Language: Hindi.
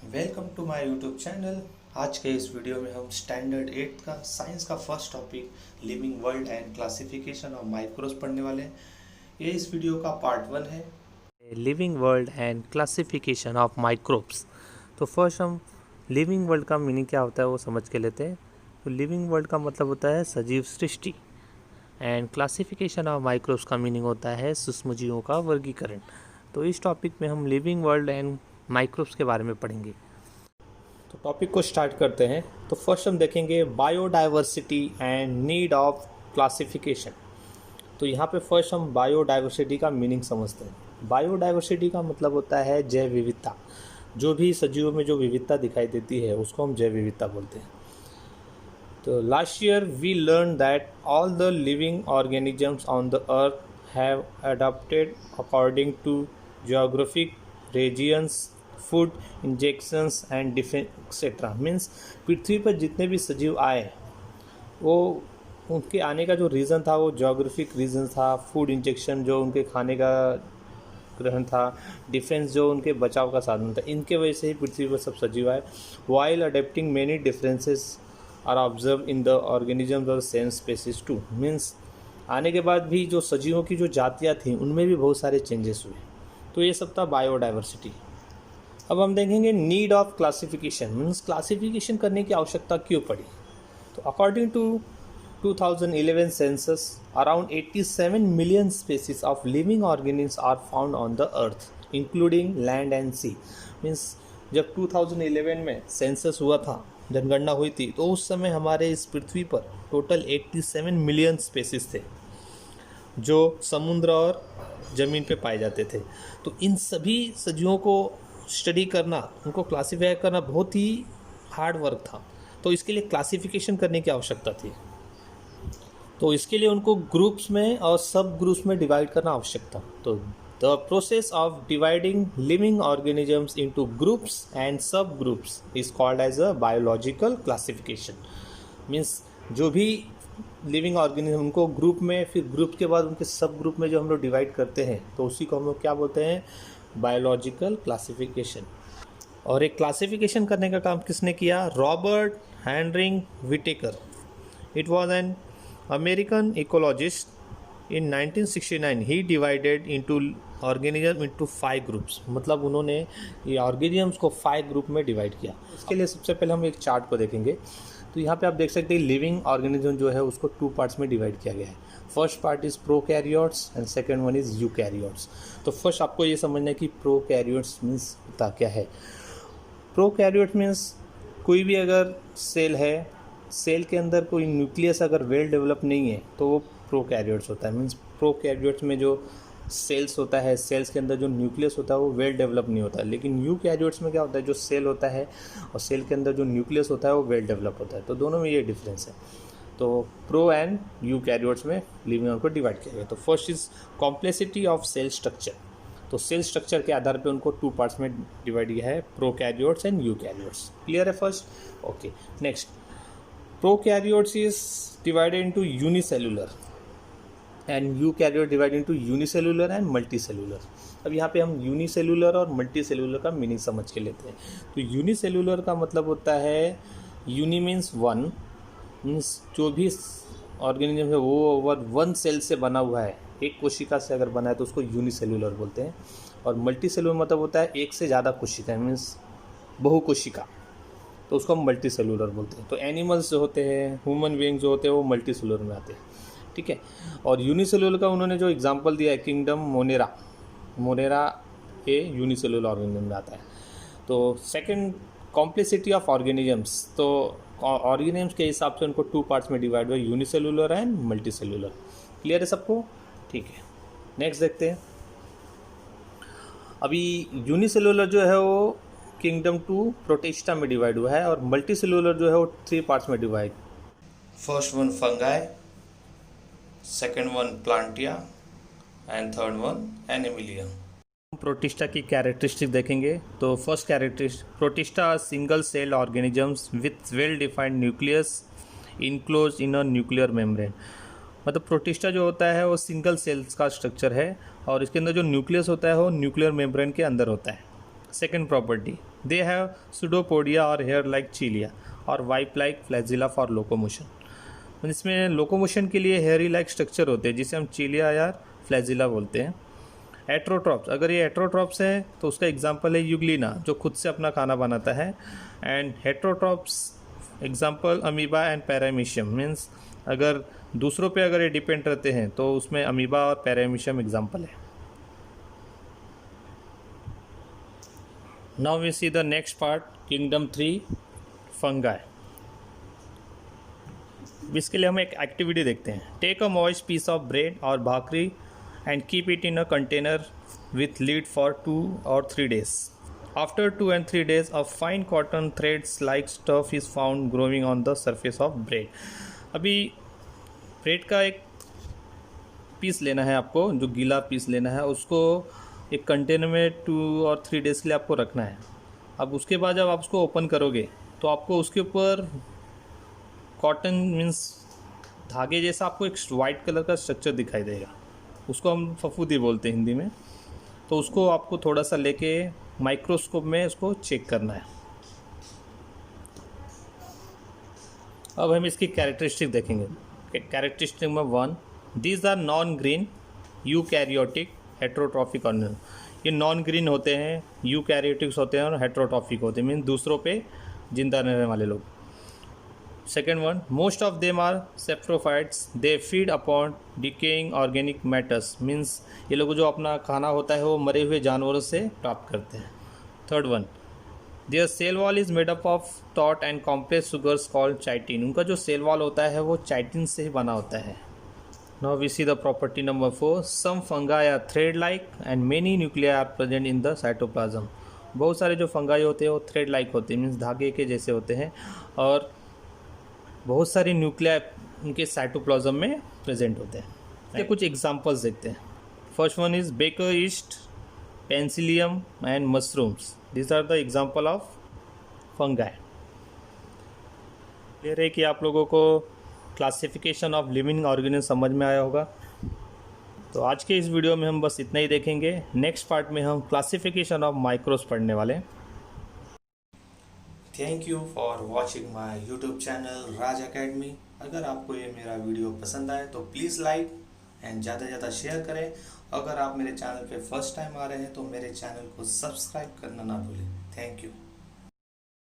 Welcome to my YouTube channel. आज के इस वीडियो में हम स्टैंडर्ड 8 का साइंस का first topic living world and classification of microbes पढ़ने वाले हैं। ये इस वीडियो का पार्ट 1 है, living world and classification of microbes. तो फर्स्ट हम लिविंग वर्ल्ड का मीनिंग क्या होता है वो समझ के लेते हैं। तो लिविंग वर्ल्ड का मतलब होता है सजीव सृष्टि, एंड क्लासिफिकेशन ऑफ माइक्रोब्स का मीनिंग होता है सूक्ष्मजीवों का वर्गीकरण। तो इस टॉपिक में हम लिविंग वर्ल्ड एंड माइक्रोब्स के बारे में पढ़ेंगे। तो टॉपिक को स्टार्ट करते हैं। तो फर्स्ट हम देखेंगे biodiversity and need of classification. तो यहाँ पे फर्स्ट हम बायोडाइवर्सिटी का मीनिंग समझते हैं। बायोडाइवर्सिटी का मतलब होता है जैव विविधता। जो भी सजीवों में जो विविधता दिखाई देती है उसको हम जैव विविधता बोलते हैं। तो last year we learn that all the living organisms on the earth have adopted according to geographic regions, food injections and defence etcetera. Means पृथ्वी पर जितने भी सजीव आए वो उनके आने का जो रीज़न था वो जोग्राफिक रीज़न था, फूड इंजेक्शन जो उनके खाने का ग्रहण था, डिफेंस जो उनके बचाव का साधन था। इनके वजह से ही पृथ्वी पर सब सजीव आए। While adapting many differences are observe in the organisms और सेम स्पेसीज टू। मीन्स आने के बाद भी जो सजीवों की जो जातियाँ थी उनमें भी बहुत सारे चेंजेस हुए। तो ये सब था बायोडाइवर्सिटी। अब हम देखेंगे need of classification. Means classification करने की आवश्यकता क्यों पड़ी। तो according to 2011 census around 87 million species of living organisms are found on the earth including land and sea. Means जब 2011 में सेंसस हुआ था, जनगणना हुई थी, तो उस समय हमारे इस पृथ्वी पर टोटल 87 मिलियन स्पेसीज थे जो समुद्र और ज़मीन पे पाए जाते थे। तो इन सभी सजीवों को स्टडी करना, उनको क्लासीफाई करना बहुत ही हार्ड वर्क था। तो इसके लिए क्लासिफिकेशन करने की आवश्यकता थी। तो इसके लिए उनको ग्रुप्स में और सब ग्रुप्स में डिवाइड करना आवश्यक था। तो the process of dividing living organisms into groups and sub groups is called as a biological classification. Means जो भी लिविंग ऑर्गेनिज्म उनको ग्रुप में, फिर ग्रुप के बाद उनके सब ग्रुप में जो हम लोग डिवाइड करते हैं तो उसी को हम लोग क्या बोलते हैं, बायोलॉजिकल क्लासिफिकेशन। और एक क्लासिफिकेशन करने का काम किसने किया, Robert Harding Whittaker. It was an American ecologist. In 1969 he divided into organism into 5 groups. मतलब उन्होंने ये ऑर्गेनिजम्स को 5 ग्रुप में डिवाइड किया। इसके लिए सबसे पहले हम एक चार्ट को देखेंगे। तो यहाँ पे आप देख सकते हैं लिविंग ऑर्गेनिज्म जो है उसको 2 पार्ट्स में डिवाइड किया गया है। First part is prokaryotes and second one is eukaryotes. तो फर्स्ट आपको ये समझना है कि प्रोकैरियोट्स मीन्स होता क्या है। प्रोकैरियोट मीन्स कोई भी अगर सेल है, सेल के अंदर कोई न्यूक्लियस अगर वेल डेवलप नहीं है तो वो प्रोकैरियोट्स होता है। मीन्स प्रोकैरियोट्स में जो सेल्स होता है, सेल्स के अंदर जो न्यूक्लियस होता है वो वेल डेवलप नहीं होता है। लेकिन यूकैरियोट्स में क्या होता है, जो सेल होता है और सेल के अंदर जो न्यूक्लियस होता है वो वेल डेवलप होता है। तो दोनों में ये डिफरेंस है। तो प्रो एंड यूकैरियोट्स में लिविंग को डिवाइड किया गया। तो first is complexity of cell structure. तो सेल स्ट्रक्चर के आधार पे उनको 2 पार्ट्स में डिवाइड किया है, प्रोकैरियोट्स एंड यूकैरियोट्स। क्लियर है first? Okay, next prokaryotes is divided into unicellular and eukaryote divided into unicellular and multicellular. अब यहाँ पे हम यूनिसेलुलर और मल्टीसेलुलर का मीनिंग समझ के लेते हैं। तो यूनिसेलुलर का मतलब होता है, यूनि मीन्स 1, मीन्स जो भी ऑर्गेनिज्म है वो ओवर 1 सेल से बना हुआ है, एक कोशिका से अगर बना है तो उसको यूनिसेलुलर बोलते हैं। और मल्टीसेलुलर मतलब होता है एक से ज़्यादा कोशिका, मीन्स बहुकोशिका, तो उसको हम मल्टी सेलुलर बोलते हैं। तो एनिमल्स जो होते हैं, ह्यूमन बीइंग जो होते हैं वो मल्टी सेलुलर में आते हैं, ठीक है। और यूनिसेलुलर का उन्होंने जो एग्जांपल दिया है, किंगडम मोनेरा, मोनेरा ये यूनिसेलुलर ऑर्गेनिज्म में आता है। तो सेकंड कॉम्प्लेक्सिटी ऑफ ऑर्गेनिजम्स। तो ऑर्गेनिजम्स के हिसाब से उनको 2 पार्ट्स में डिवाइड हुआ, unicellular and multi cellular. Clear है सबको? ठीक है, नेक्स्ट देखते हैं। अभी यूनिसेलुलर जो है वो किंगडम 2 प्रोटिस्टा में डिवाइड हुआ है और मल्टी सेलुलर जो है वो 3 पार्ट्स में divide. First one fungi, second one plantae and third one animalia. Protista की कैरेक्टरिस्टिक देखेंगे। तो first characteristic, protista single cell organisms with well defined nucleus enclose in a nuclear membrane. मतलब प्रोटिस्टा जो होता है वो सिंगल सेल्स का स्ट्रक्चर है और इसके अंदर जो न्यूक्लियस होता है वो न्यूक्लियर मेम्ब्रेन के अंदर होता है। Second property, they have pseudopodia or hair like cilia और wipe like flagella for locomotion. इसमें लोकोमोशन के लिए हेयरी लाइक स्ट्रक्चर होते हैं जिसे हम चिलिया या फ्लैजिला बोलते हैं। एट्रोट्रॉप्स, अगर ये एट्रोट्रॉप्स है तो उसका एग्जांपल है यूग्लिना जो खुद से अपना खाना बनाता है। And heterotrophs example amoeba and paramecium, means अगर दूसरों पे अगर ये डिपेंड रहते हैं तो उसमें अमीबा और पैरामीशियम एग्जांपल है। Now we see the next part, kingdom 3 fungi. इसके लिए हम एक एक्टिविटी देखते हैं। Take a moist piece of bread और bhakri and keep it in a container with lid for 2 or 3 days. After 2 and 3 days, a fine cotton threads like stuff is found growing on the surface of bread. अभी ब्रेड का एक पीस लेना है आपको, जो गीला पीस लेना है, उसको एक कंटेनर में 2 or 3 days के लिए आपको रखना है। अब उसके बाद जब आप उसको ओपन करोगे तो आपको उसके ऊपर कॉटन मीन्स धागे जैसा आपको एक वाइट कलर का स्ट्रक्चर दिखाई देगा, उसको हम फफूदी बोलते हैं हिंदी में। तो उसको आपको थोड़ा सा लेके माइक्रोस्कोप में उसको चेक करना है। अब हम इसकी कैरेक्टरिस्टिक देखेंगे। Characteristic number 1, these are non green eukaryotic heterotrophic organism. ये नॉन ग्रीन होते हैं, यूकैरियोटिक्स होते हैं और हेट्रोट्रॉफिक होते हैं, मीन्स दूसरों पे जिंदा रहने वाले लोग। Second one, most of them are saprophytes. They feed upon decaying organic matters. Means ये लोग जो अपना खाना होता है वो मरे हुए जानवरों से प्राप्त करते हैं। Third one, their cell wall is made up of taut and complex sugars called chitin. उनका जो सेल वॉल होता है वो chitin से ही बना होता है। Now we see the property number 4. Some fungi are thread-like and many nuclei are present in the cytoplasm. बहुत सारे जो फंगाई होते हैं वो थ्रेड लाइक होते हैं, मीन्स धागे के जैसे होते हैं, और बहुत सारे न्यूक्लिया उनके साइटोप्लाज्म में प्रेजेंट होते हैं। ये कुछ एग्जांपल्स देखते हैं। First one is baker yeast, penicillium and mushrooms. This are the example of fungi. Clear है कि आप लोगों को क्लासिफिकेशन ऑफ लिविंग ऑर्गेनिज्म समझ में आया होगा। तो आज के इस वीडियो में हम बस इतना ही देखेंगे। नेक्स्ट पार्ट में हम क्लासिफिकेशन ऑफ माइक्रोब्स पढ़ने वाले हैं। Thank you for watching my YouTube channel Raj academy. अगर आपको ये मेरा वीडियो पसंद आए तो प्लीज़ लाइक एंड ज़्यादा से ज़्यादा शेयर करें। अगर आप मेरे चैनल पे फर्स्ट टाइम आ रहे हैं तो मेरे चैनल को सब्सक्राइब करना ना भूलें। Thank you.